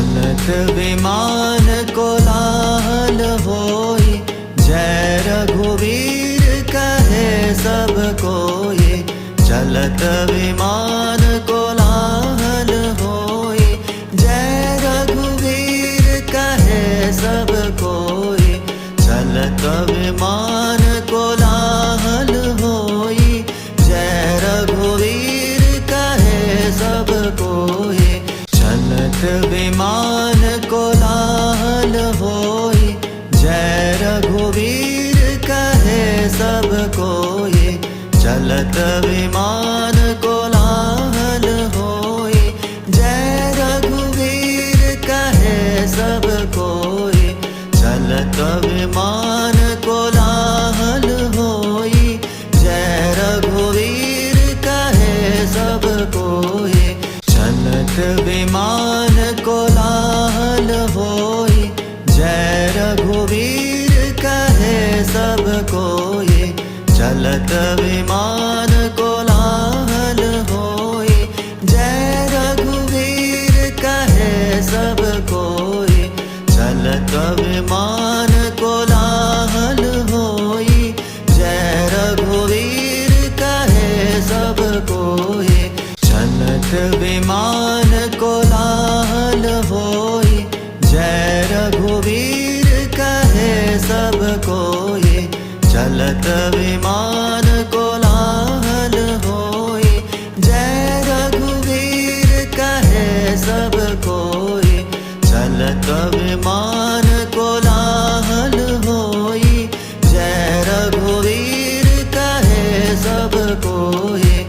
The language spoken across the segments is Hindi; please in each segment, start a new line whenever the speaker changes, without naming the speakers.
चलत विमान कोलाहल होई, जय रघुवीर कहे सब कोई। चलत विमान कोलाहल होई, जय रघुवीर कहे सब कोई। चलत विमान कोलाहल होई, जय रघुवीर कहे सब कोई। चलत विमान कोलाहल होई, जय रघुवीर कहे सब कोई। चलत विमान कोलाहल होई, जय रघुवीर कहे सब कोई। चलत विमान कोलाहल होई, जय रघुवीर कहे सब कोई। चलत विमान कोलाहल होई, जय रघुवीर कहे सब कोई। चलत विमान कोलाहल होई, जय रघुवीर कहे सब कोई। चलत विमान कोलाहल होई, जय रघुवीर कहे सब कोई। चलत विमान कोलाहल होई, जय रघुवीर कहे सब कोई। चलत विमान कोलाहल होई, जय रघुवीर कहे सब कोई। चलत विमान कोलाहल होई, जय रघुवीर कहे सब कोई।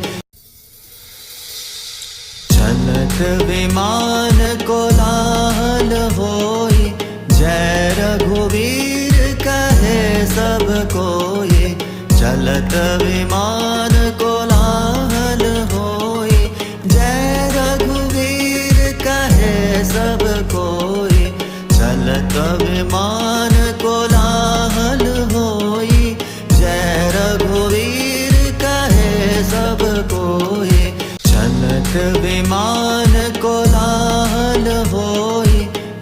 चलत विमान कोलाहल होई, जय रघुवीर कहे सब कोई। चलत विमान कोलाहल होई, जय रघुवीर कहे सब कोई। चलत विमान कोलाहल होई, जय रघुवीर कहे सब कोई। चलत विमान कोलाहल होई,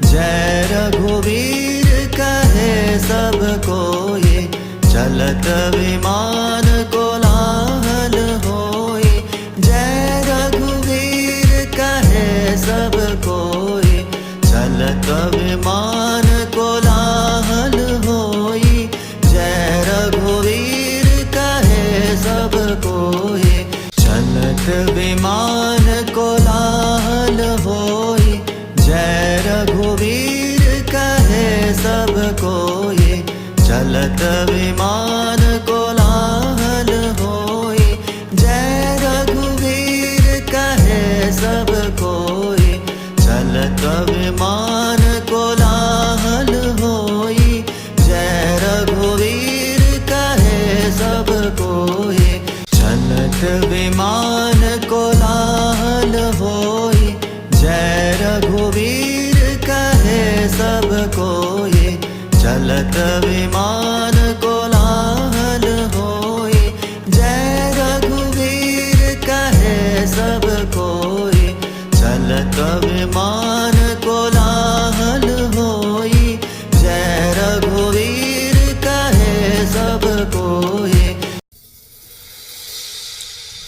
जय रघुवीर कहे सब कोई। चलत विमान कोलाहल होई, जय रघुवीर कहे सब कोई। चलत विमान कोलाहल होई, जय रघुवीर कहे सब कोई। चलत विमान कोलाहल होई, जय रघुवीर कहे सब कोई। चलत विमान कोलाहल होई, जय रघुवीर कहे सब कोई। चलत विमान कोलाहल होई, जय रघुवीर कहे सब कोई। चलत विमान कोलाहल होई, जय रघुवीर कहे सब कोई। चलत विमान कोलाहल होई, जय रघुवीर कहे सब कोई। चलत विमान कोलाहल होई, जय रघुवीर कहे सब कोई।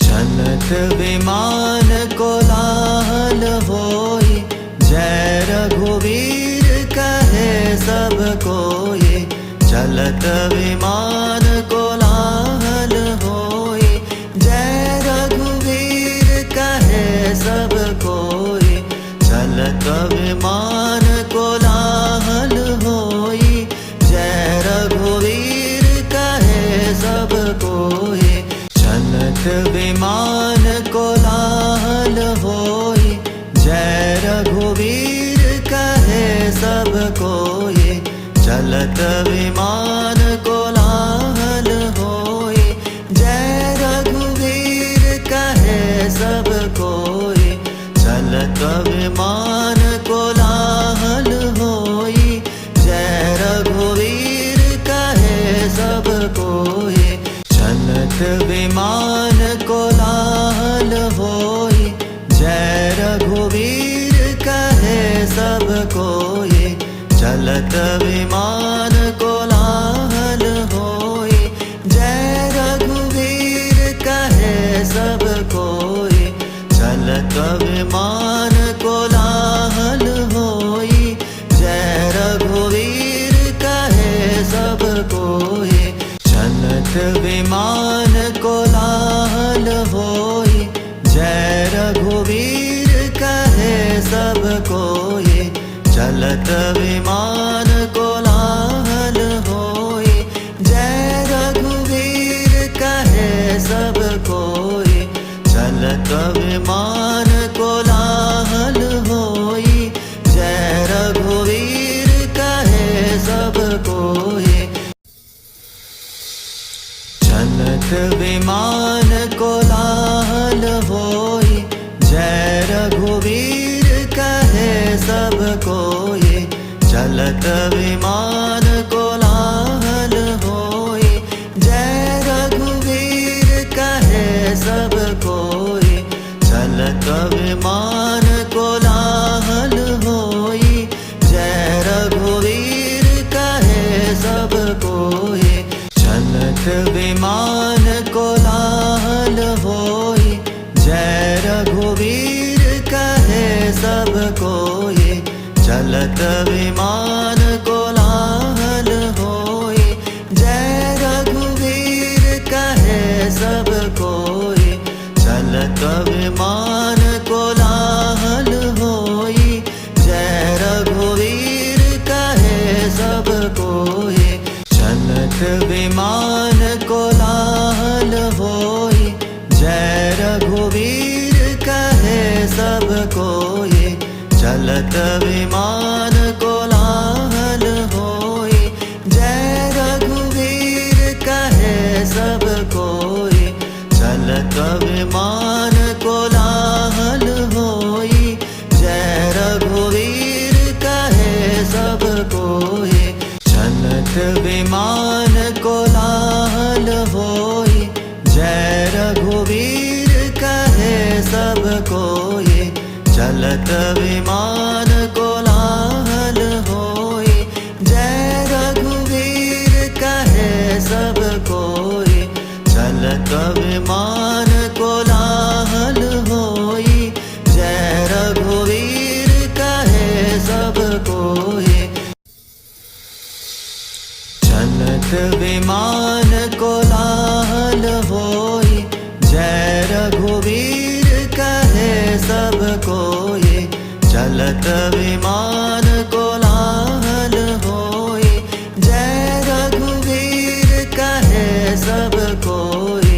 चलत विमान कोलाहल होई, जय रघुवीर कहे सब कोई। चलत विमान कोलाहल होई, जय रघुवीर कहे सब कोई। चलत विमान कोलाहल होई, जय रघुवीर कहे सब कोई। चलत विमान कोलाहल होई, जय रघुवीर कहे सब कोई। चलत विमान कोलाहल होई, जय रघुवीर कहे सब कोई। चलत विमान कोलाहल होई, जय रघुवीर कहे सब कोई। चलत विमान कोलाहल होई, जय रघुवीर कहे सब चलत विमान कोलाहल होई। जय रघुवीर कहे सब कोई, चलत विमान कोलाहल होई। जय रघुवीर कहे सब कोई, चलत विमान कोलाहल होई। जय रघुवीर कहे सब कोई, चलत विमान कोलाहल होई। जय रघुवीर कहे सब कोई, चलत विमान कोलाहल होई। जय रघुवीर कहे सब कोई, चलत विमान कोलाहल होई। जय रघुवीर कहे सब कोई, चलत विमान कोलाहल होई। जय रघुवीर कहे सब कोई, चलत विमान कोलाहल होई। जय रघुवीर कहे सब कोई, चलत विमान कोलाहल होई। जय रघुवीर कहे सब कोई, चलत विमान कोलाहल होई। जय रघुवीर कहे सब कोई, चलत विमान कोलाहल होई। जय रघुवीर कहे सब कोई, चलत विमान कोलाहल होई। जय रघुवीर कहे सब कोई, चलत विमान कोलाहल होई। जय रघुवीर कहे सब कोई, चलत विमान कोलाहल होई। जय रघुवीर कहे सब कोई, चलत विमान कोलाहल होई। जय रघुवीर कहे सब कोई, चलत विमान कोलाहल होई। जय रघुवीर कहे सब कोई, चलत विमान कोलाहल होई। जय रघुवीर कहे सब कोई, चलत विमान कोलाहल होई। जय रघुवीर कहे सब कोई, चलत विमान कोलाहल होई। जय रघुवीर कहे सब कोई,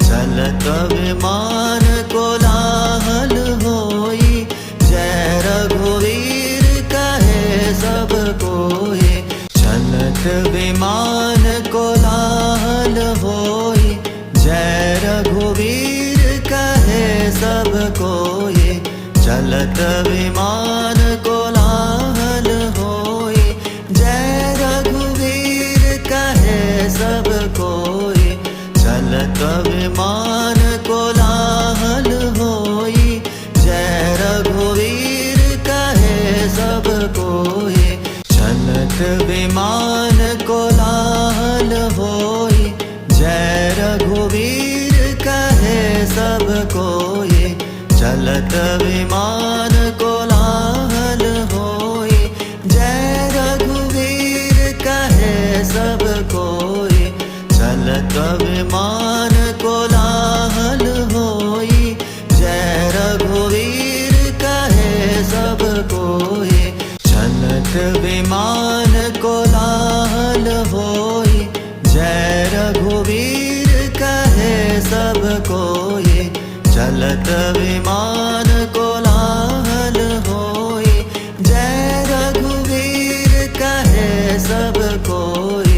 चलत विमान कोलाहल होई। जय रघुवीर कहे सब कोई, चलत विमान कोलाहल होई। जय रघुवीर कहे सब कोई, चलत विमान कोलाहल होई। जय रघुवीर कहे सब कोई, चलत विमान कोलाहल होई। जय रघुवीर कहे सब कोई, चलत विमान कोलाहल होई। जय रघुवीर कहे सब कोई, चलत विमान कोलाहल होई। जय रघुवीर कहे सब कोई, चलत विमान कोलाहल होई। जय रघुवीर कहे सब कोई, चलत विमान कोलाहल होई। जय रघुवीर कहे सब कोई, चलत विमान कोलाहल होई। जय रघुवीर कहे सब कोई,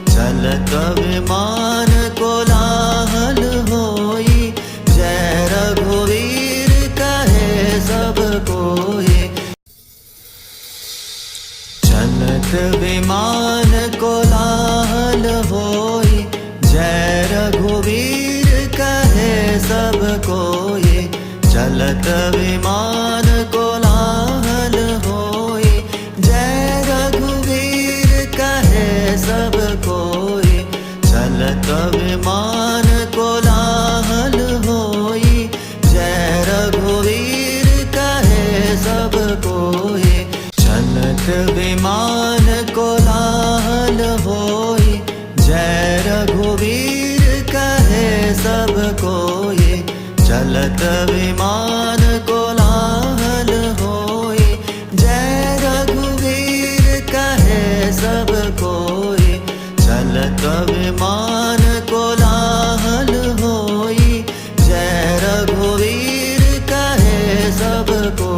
चलत विमान कोलाहल होई। जय रघुवीर कहे सब कोई, चलत विमान कोलाहल होई। जय रघुवीर कहे सब कोई, चलत विमान कोलाहल होई। जय रघुवीर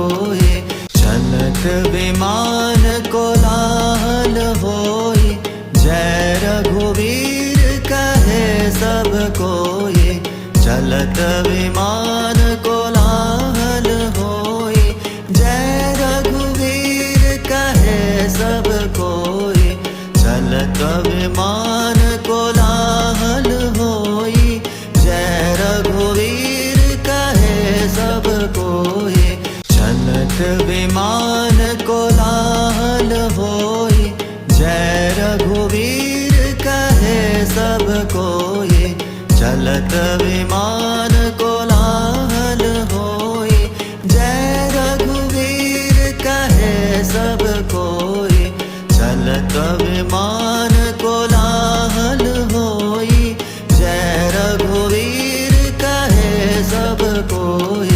कोय चलत विमान कोलाहल होय जय रघुवीर कहे सब कोय चलत विमान कोलाहल होय जय रघुवीर कहे सब कोय चलत विमान कोलाहल होय जय रघुवीर कहे सब कोय चलत विमान कोलाहल होय जय रघुवीर कहे सब कोय चलत विमान कोलाहल होय जय रघुवीर कहे सब कोय चलत विमान कोलाहल होय जय रघुवीर कहे सब कोय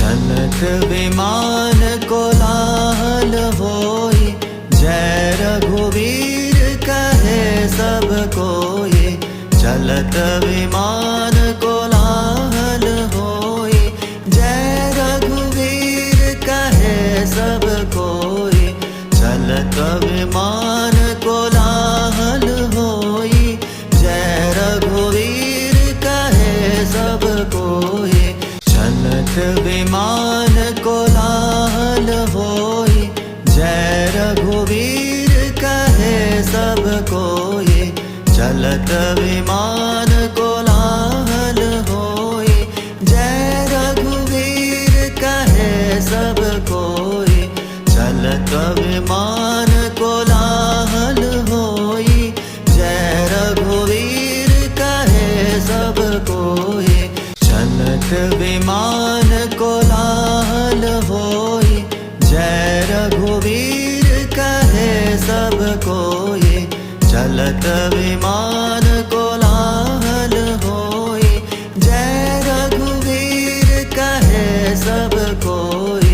चलत विमान कोलाहल होय जय रघुवीर कहे सब कोय चलत विमान कोलाहल होय जय रघुवीर कहे सब कोय चलत विमान कोलाहल होय जय रघुवीर कहे सब कोय चलत विमान कोलाहल होय जय रघुवीर कहे सब कोय चलत विमान कोलाहल होय जय रघुवीर कहे सब कोय चलत विमान कोलाहल होय जय रघुवीर कहे सब कोय चलत विमान कोलाहल होय जय रघुवीर कहे सब कोय चलत विमान कोलाहल होय जय रघुवीर कहे सब कोय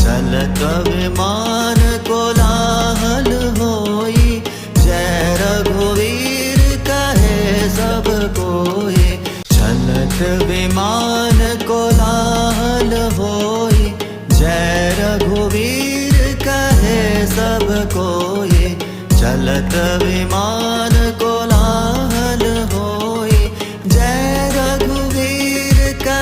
चलत विमान कोलाहल होय जय रघुवीर कहे सब कोय चलत विमान कोलाहल होय जय रघुवीर कहे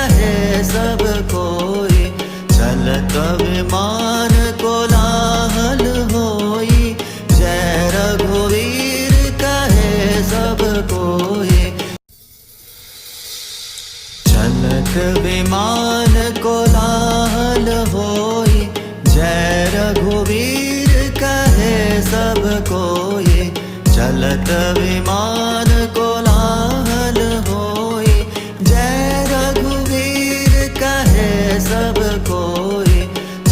सब कोय चलत विमान कोलाहल होय जय रघुवीर कहे सब कोय चलत विमान कोलाहल होय जय रघुवीर कहे सब कोय चलत विमान कोलाहल होय जय रघुवीर कहे सब कोय चलत विमान कोलाहल होय जय रघुवीर कहे सब कोय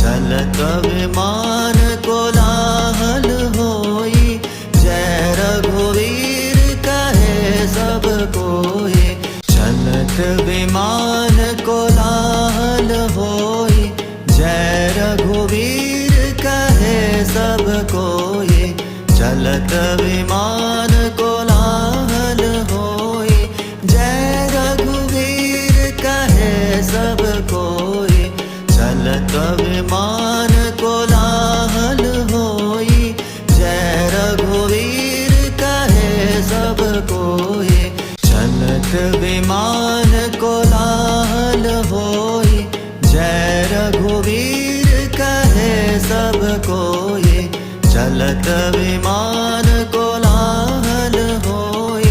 चलत विमान कोलाहल होय जय रघुवीर कहे सब कोय चलत विमान कोलाहल होय जय रघुवीर कहे सब कोय चलत विमान कोलाहल होय जय रघुवीर कहे सब कोय चलत विमान कोलाहल होय जय रघुवीर कहे सब कोय चलत विमान कोलाहल होय जय रघुवीर कहे सब कोय चलत विमान कोलाहल होय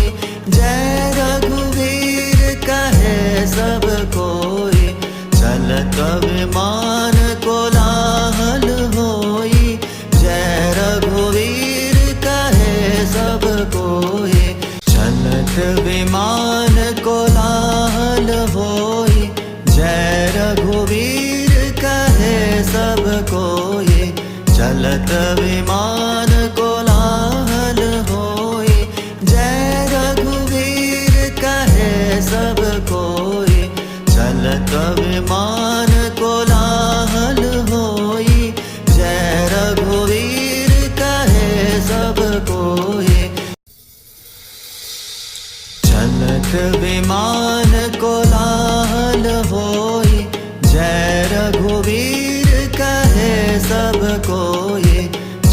जय रघुवीर कहे सब कोय चलत विमान कोलाहल होय जय रघुवीर कहे सब कोय चलत विमान कोलाहल होय जय रघुवीर कहे सब कोय चलत विमान कोलाहल होय जय रघुवीर कहे सब कोय चलत विमान कोलाहल होय जय रघुवीर कहे सब कोय चलत विमान कोलाहल होय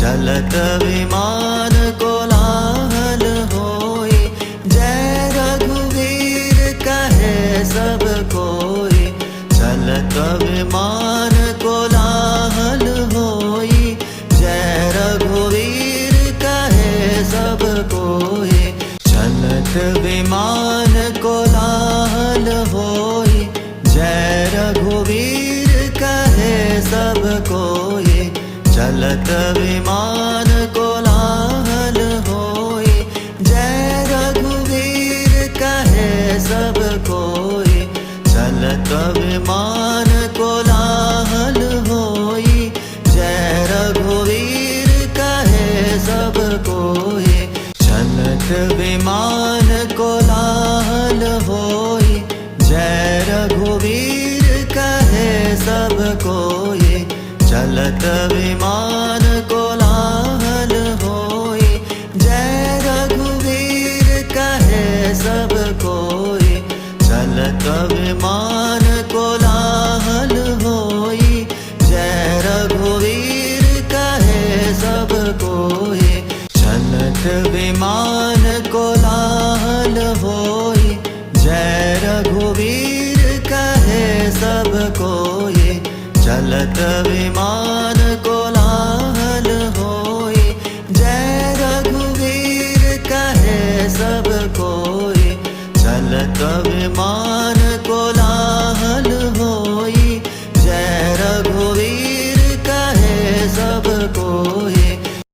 चलत विमान कोलाहल होई, जय रघुवीर कहे सब कोई। चलत विमान कोलाहल होई, जय रघुवीर कहे सब कोई। चलत विमान कोलाहल होई, जय रघुवीर कहे सब कोई। चलत विमान कोलाहल होई, जय रघुवीर कहे सब कोई। चलत विमान कोलाहल होई, जय रघुवीर कहे सब कोई। चलत विमान कोलाहल होई, जय रघुवीर कहे सब कोई। चलत विमान कोलाहल होई, जय रघुवीर कहे सब कोई। चलत विमान कोलाहल होई, जय रघुवीर कहे सब कोई। चलत विमान कोलाहल होई, जय रघुवीर कहे सब कोई। चलत विमान कोलाहल होई, जय रघुवीर कहे सब कोई। चलत विमान